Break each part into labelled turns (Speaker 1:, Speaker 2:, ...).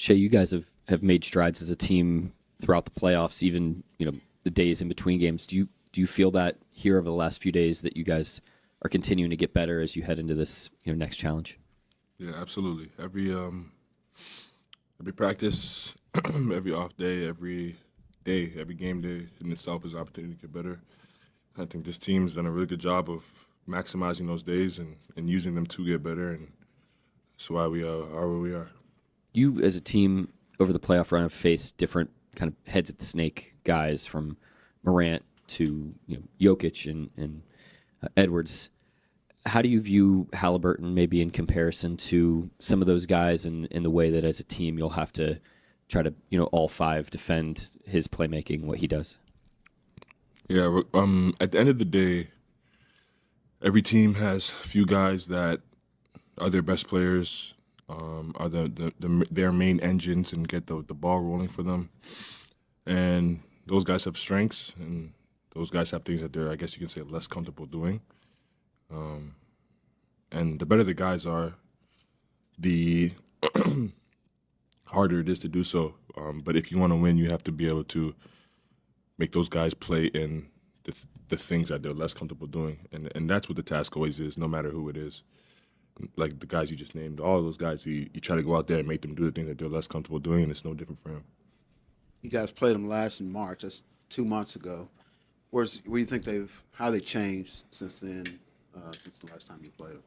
Speaker 1: Shai, you guys have made strides as a team throughout the playoffs, even the days in between games. Do you feel that here over the last few days that you guys are continuing to get better as you head into this next challenge?
Speaker 2: Yeah, absolutely. Every practice, every off day, every game day in itself is an opportunity to get better. I think this team's done a really good job of maximizing those days and using them to get better, and that's why we are where we are.
Speaker 1: You, as a team, over the playoff run, have faced different kind of heads of the snake guys from Morant to Jokic and Edwards. How do you view Halliburton maybe in comparison to some of those guys in the way that as a team you'll have to try to, all five defend his playmaking, what he does?
Speaker 2: Yeah, at the end of the day, every team has a few guys that are their best players, are their main engines and get the ball rolling for them. And those guys have strengths, and those guys have things that they're, I guess you can say, less comfortable doing. And the better the guys are, the harder it is to do so. But if you want to win, you have to be able to make those guys play in the things that they're less comfortable doing. And that's what the task always is, no matter who it is. Like the guys you just named, all of those guys, you try to go out there and make them do the things that they're less comfortable doing, and it's no different for them.
Speaker 3: You guys played them last in March. That's 2 months ago. Where do you think how they changed since then, since the last time you played them?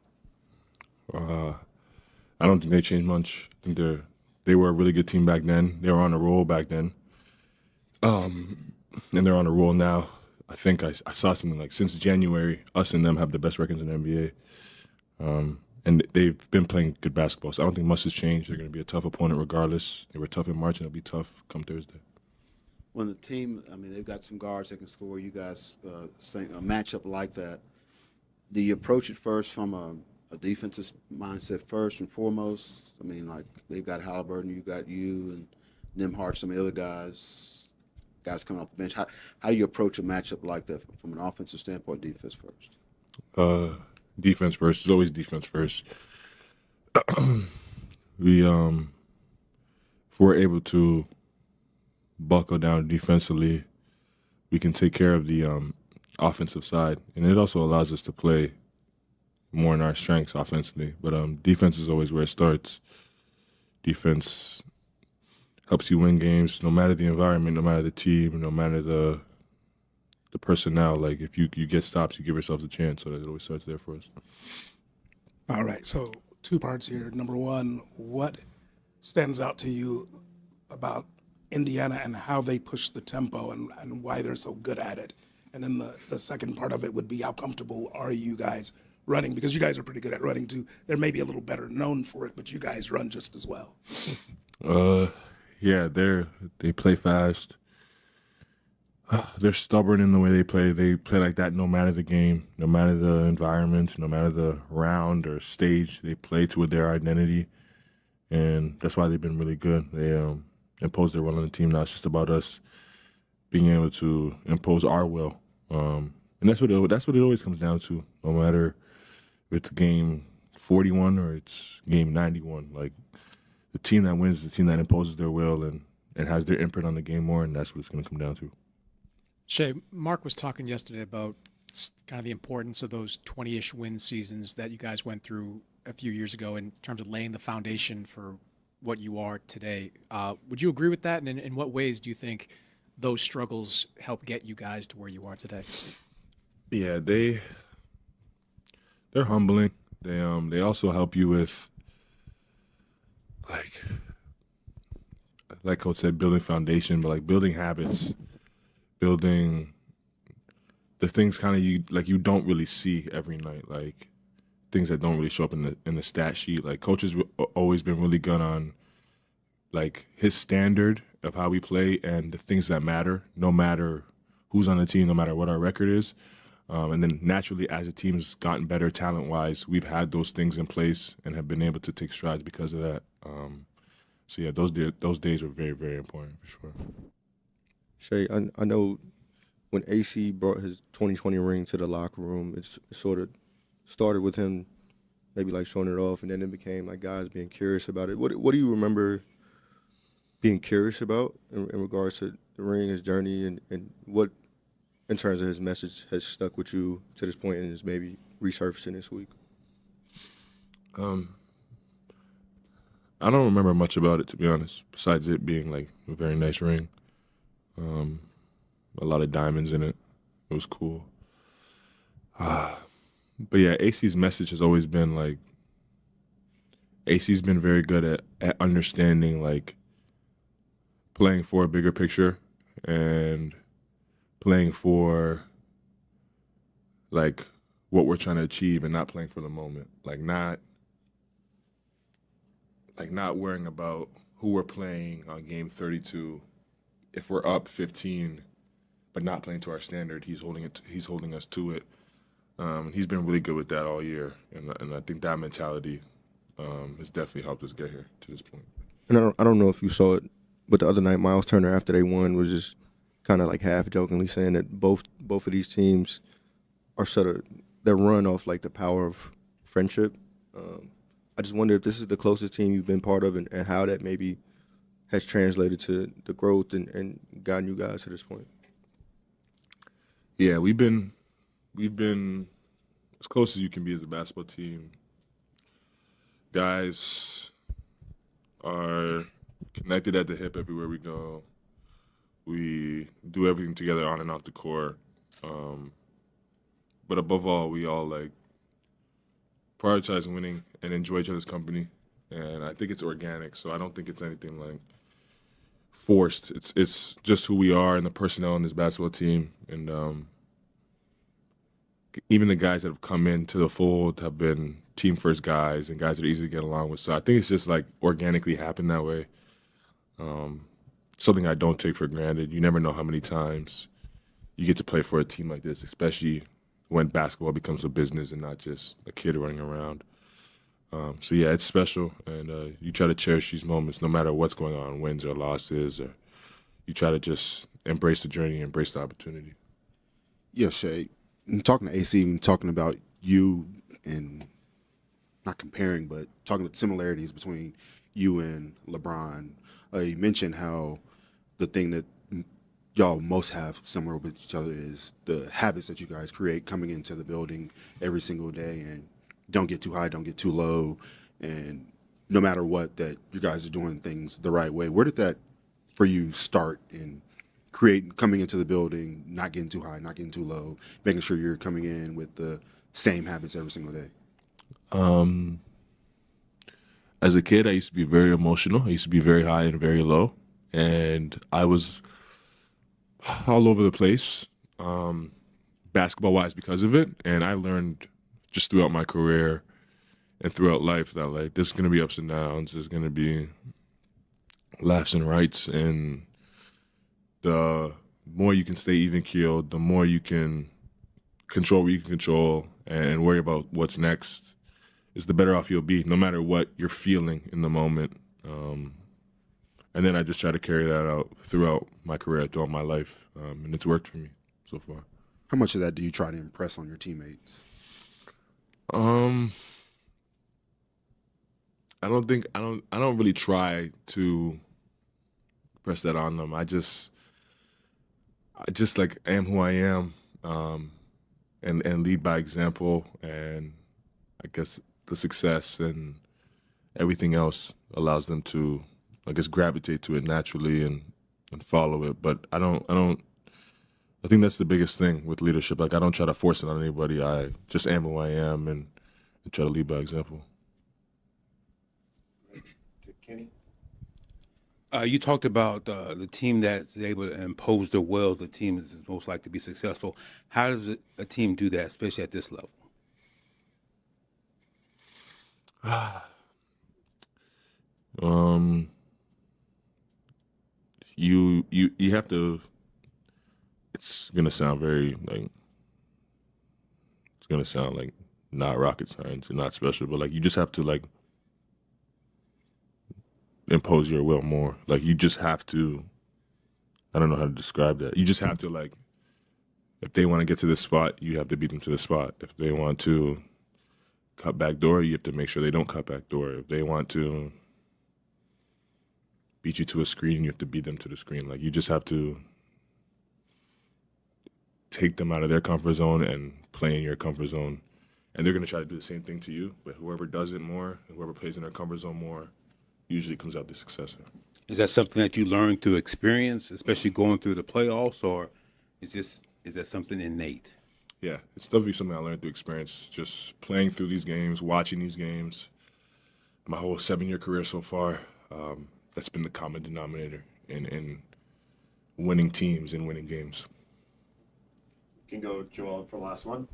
Speaker 2: I don't think they changed much. I think they were a really good team back then. They were on a roll back then. And they're on a roll now. I think I saw something like since January, us and them have the best records in the NBA. And they've been playing good basketball, so I don't think much has changed. They're going to be a tough opponent regardless. They were tough in March, and they'll be tough come Thursday.
Speaker 3: When the team, they've got some guards that can score. You guys a matchup like that. Do you approach it first from a defensive mindset first and foremost? Like they've got Halliburton, you got you and Nimhart, some of the other guys coming off the bench. How do you approach a matchup like that from an offensive standpoint, defense first?
Speaker 2: Defense first. It's always defense first. If we're able to buckle down defensively, we can take care of the offensive side, and it also allows us to play more in our strengths offensively. But defense is always where it starts. Defense helps you win games, no matter the environment, no matter the team, no matter the personnel. Like if you get stops, you give yourselves a chance. So it always starts there for us.
Speaker 4: All right, so 2 parts here. Number one, what stands out to you about Indiana and how they push the tempo and why they're so good at it? And then the second part of it would be how comfortable are you guys running? Because you guys are pretty good at running too. They're maybe a little better known for it, but you guys run just as well.
Speaker 2: Yeah, they play fast. They're stubborn in the way they play. They play like that no matter the game, no matter the environment, no matter the round or stage. They play to their identity, and that's why they've been really good. They impose their will on the team. Now it's just about us being able to impose our will, and that's what it always comes down to. No matter if it's game 41 or it's game 91, like the team that wins, is the team that imposes their will and has their imprint on the game more, and that's what it's going to come down to.
Speaker 5: Shai, Mark was talking yesterday about kind of the importance of those 20-ish win seasons that you guys went through a few years ago in terms of laying the foundation for what you are today. Would you agree with that? And in what ways do you think those struggles help get you guys to where you are today?
Speaker 2: Yeah, they're humbling. They also help you with like Coach said, building foundation, but like building habits. Building the things kind of you don't really see every night, like things that don't really show up in the stat sheet. Like Coach has always been really good on like his standard of how we play and the things that matter, no matter who's on the team, no matter what our record is. And then naturally, as the team's gotten better talent-wise, we've had those things in place and have been able to take strides because of that. So yeah, those days were very, very important for sure.
Speaker 6: Shai, I know when AC brought his 2020 ring to the locker room, it sort of started with him maybe like showing it off, and then it became like guys being curious about it. What do you remember being curious about in regards to the ring, his journey, and what, in terms of his message, has stuck with you to this point and is maybe resurfacing this week?
Speaker 2: I don't remember much about it, to be honest, besides it being like a very nice ring. A lot of diamonds in it. It was cool. But yeah, AC's message has always been like, AC's been very good at understanding like playing for a bigger picture and playing for like what we're trying to achieve and not playing for the moment. Like not worrying about who we're playing on game 32. If we're up 15, but not playing to our standard, he's holding us to it. He's been really good with that all year, and I think that mentality has definitely helped us get here to this point.
Speaker 6: And I don't know if you saw it, but the other night, Miles Turner, after they won, was just kind of like half jokingly saying that both of these teams are they're run off like the power of friendship. I just wonder if this is the closest team you've been part of, and how that maybe has translated to the growth and gotten you guys to this point.
Speaker 2: Yeah, we've been as close as you can be as a basketball team. Guys are connected at the hip everywhere we go. We do everything together on and off the court. But above all, we all like prioritize winning and enjoy each other's company. And I think it's organic, so I don't think it's anything like forced. It's just who we are and the personnel in this basketball team. And even the guys that have come into the fold have been team first guys and guys that are easy to get along with. So I think it's just like organically happened that way. Something I don't take for granted. You never know how many times you get to play for a team like this, especially when basketball becomes a business and not just a kid running around. So yeah, it's special, and you try to cherish these moments no matter what's going on, wins or losses, or you try to just embrace the journey, embrace the opportunity.
Speaker 7: Yeah, Shai. Talking to AC and talking about you and not comparing, but talking about similarities between you and LeBron. You mentioned how the thing that y'all most have similar with each other is the habits that you guys create coming into the building every single day, and don't get too high, don't get too low, and no matter what, that you guys are doing things the right way. Where did that for you start in coming into the building, not getting too high, not getting too low, making sure you're coming in with the same habits every single day?
Speaker 2: As a kid, I used to be very emotional. I used to be very high and very low, and I was all over the place, basketball-wise, because of it. And I learned just throughout my career and throughout life that like there's gonna be ups and downs. There's gonna be lefts and rights, and the more you can stay even keeled, the more you can control what you can control and worry about what's next, is the better off you'll be, no matter what you're feeling in the moment. And then I just try to carry that out throughout my career, throughout my life, and it's worked for me so far.
Speaker 7: How much of that do you try to impress on your teammates?
Speaker 2: I don't really try to press that on them. I just like am who I am, and lead by example, and I guess the success and everything else allows them to, I guess, gravitate to it naturally and follow it. But I think that's the biggest thing with leadership. Like I don't try to force it on anybody. I just am who I am and try to lead by example.
Speaker 8: Kenny? You talked about the team that's able to impose their will, the team is most likely to be successful. How does a team do that, especially at this level?
Speaker 2: You have to. It's gonna sound like not rocket science and not special, but like you just have to like impose your will more. Like you just have to. I don't know how to describe that. You just have to like. If they want to get to this spot, you have to beat them to the spot. If they want to cut back door, you have to make sure they don't cut back door. If they want to beat you to a screen, you have to beat them to the screen. Like, you just have to take them out of their comfort zone and play in your comfort zone. And they're going to try to do the same thing to you, but whoever does it more, and whoever plays in their comfort zone more, usually comes out the successor.
Speaker 8: Is that something that you learned through experience, especially going through the playoffs, or is that something innate?
Speaker 2: Yeah, it's definitely something I learned through experience, just playing through these games, watching these games. My whole 7-year career so far, that's been the common denominator in winning teams and winning games.
Speaker 9: Can go Joel for the last one.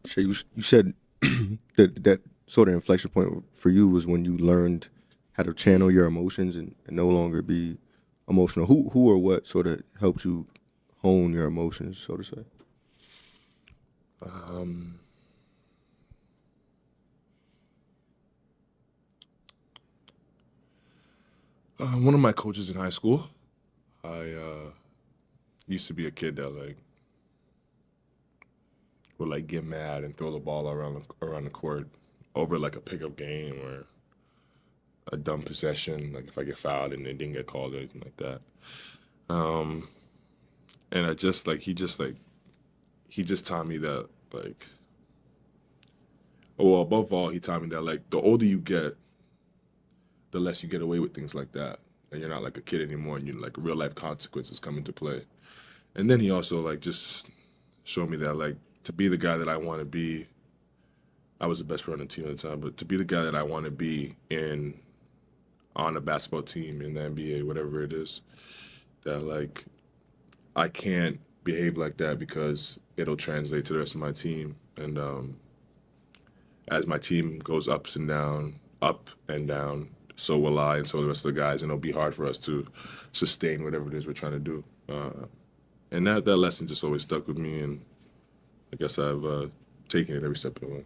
Speaker 6: Shay, you said that sort of inflection point for you was when you learned how to channel your emotions and no longer be emotional. Who or what sort of helped you hone your emotions, so to say?
Speaker 2: One of my coaches in high school, I used to be a kid that would get mad and throw the ball around the court over a pickup game or a dumb possession, like if I get fouled and it didn't get called or anything like that. And I just he just taught me that well, above all, he taught me that the older you get, the less you get away with things like that, and you're not like a kid anymore, and real life consequences come into play. And then he also just showed me that to be the guy that I want to be. I was the best player on the team at the time, but to be the guy that I want to be on a basketball team in the NBA, whatever it is, that I can't behave like that because it'll translate to the rest of my team. And as my team goes up and down, so will I, and so will the rest of the guys, and it'll be hard for us to sustain whatever it is we're trying to do. And that lesson just always stuck with me, and I guess I've taken it every step of the way.